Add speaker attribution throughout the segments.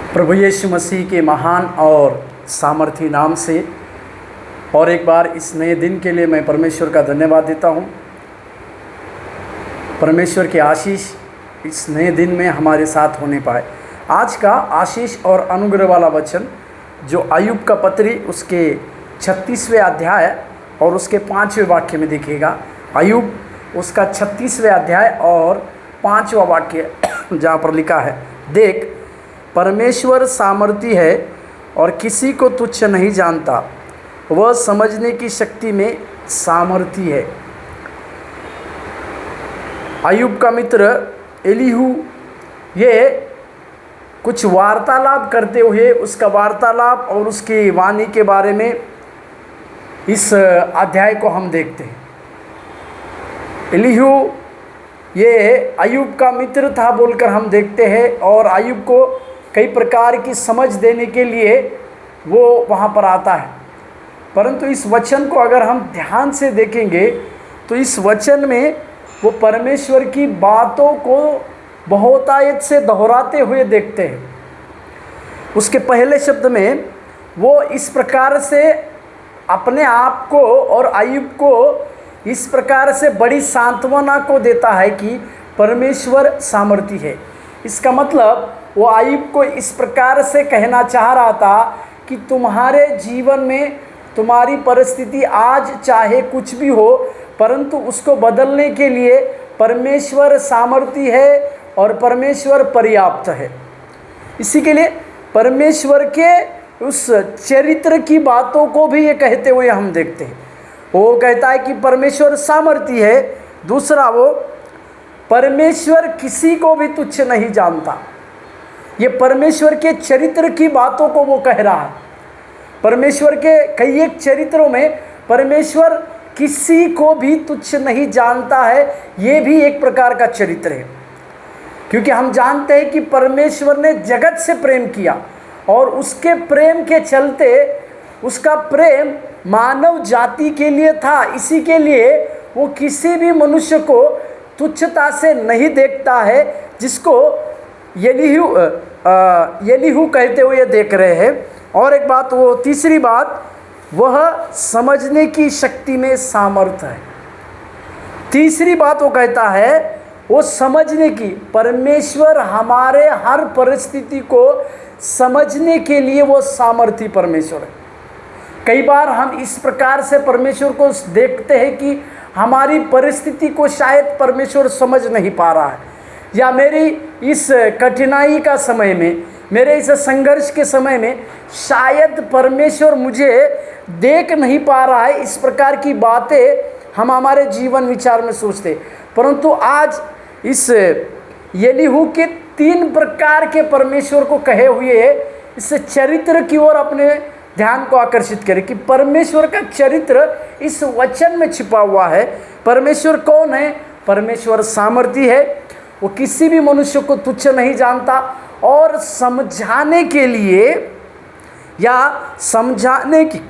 Speaker 1: प्रभु यीशु मसीह के महान और सामर्थी नाम से और एक बार इस नए दिन के लिए मैं परमेश्वर का धन्यवाद देता हूँ। परमेश्वर की आशीष इस नए दिन में हमारे साथ होने पाए। आज का आशीष और अनुग्रह वाला वचन जो अय्यूब का पत्री उसके 36वें अध्याय और उसके 5वें वाक्य में दिखेगा। अय्यूब उसका 36वें अध्याय और 5वां वाक्य जहाँ पर लिखा है, देख परमेश्वर सामर्थी है और किसी को तुच्छ नहीं जानता, वह समझने की शक्ति में सामर्थी है। अय्यूब का मित्र एलीहू ये कुछ वार्तालाप करते हुए उसका वार्तालाप और उसकी वाणी के बारे में इस अध्याय को हम देखते हैं। एलीहू ये अय्यूब का मित्र था बोलकर हम देखते हैं और अय्यूब को कई प्रकार की समझ देने के लिए वो वहाँ पर आता है। परंतु इस वचन को अगर हम ध्यान से देखेंगे तो इस वचन में वो परमेश्वर की बातों को बहुतायत से दोहराते हुए देखते हैं। उसके पहले शब्द में वो इस प्रकार से अपने आप को और अय्यूब को इस प्रकार से बड़ी सांत्वना को देता है कि परमेश्वर सामर्थी है। इसका मतलब वो अय्यूब को इस प्रकार से कहना चाह रहा था कि तुम्हारे जीवन में तुम्हारी परिस्थिति आज चाहे कुछ भी हो, परंतु उसको बदलने के लिए परमेश्वर सामर्थी है और परमेश्वर पर्याप्त है। इसी के लिए परमेश्वर के उस चरित्र की बातों को भी ये कहते हुए हम देखते हैं। वो कहता है कि परमेश्वर सामर्थी है। दूसरा, वो परमेश्वर किसी को भी तुच्छ नहीं जानता। ये परमेश्वर के चरित्र की बातों को वो कह रहा है। परमेश्वर के कई एक चरित्रों में परमेश्वर किसी को भी तुच्छ नहीं जानता है। ये भी एक प्रकार का चरित्र है, क्योंकि हम जानते हैं कि परमेश्वर ने जगत से प्रेम किया और उसके प्रेम के चलते उसका प्रेम मानव जाति के लिए था। इसी के लिए वो किसी भी मनुष्य को तुच्छता से नहीं देखता है, जिसको एलीहू कहते हुए देख रहे हैं। और एक बात, वो तीसरी बात, वह समझने की शक्ति में सामर्थ है। तीसरी बात वो कहता है वो समझने की, परमेश्वर हमारे हर परिस्थिति को समझने के लिए वो सामर्थी परमेश्वर है। कई बार हम इस प्रकार से परमेश्वर को देखते हैं कि हमारी परिस्थिति को शायद परमेश्वर समझ नहीं पा रहा है, या मेरी इस कठिनाई का समय में, मेरे इस संघर्ष के समय में शायद परमेश्वर मुझे देख नहीं पा रहा है। इस प्रकार की बातें हम हमारे जीवन विचार में सोचते। परंतु आज इस एलीहू के 3 प्रकार के परमेश्वर को कहे हुए इस चरित्र की ओर अपने ध्यान को आकर्षित करें कि परमेश्वर का चरित्र इस वचन में छिपा हुआ है। परमेश्वर कौन है? परमेश्वर सामर्थी है। वो किसी भी मनुष्य को तुच्छ नहीं जानता और समझाने के लिए या समझाने की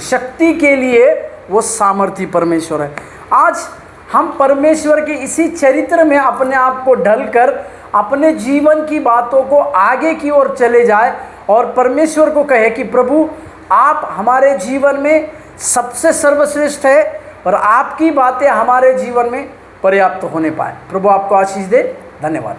Speaker 1: शक्ति के लिए वो सामर्थी परमेश्वर है। आज हम परमेश्वर के इसी चरित्र में अपने आप को ढलकर अपने जीवन की बातों को आगे की ओर चले जाए और परमेश्वर को कहे कि प्रभु आप हमारे जीवन में सबसे सर्वश्रेष्ठ है और आपकी बातें हमारे जीवन में पर्याप्त होने पाए। प्रभु आपको आशीष दे। धन्यवाद।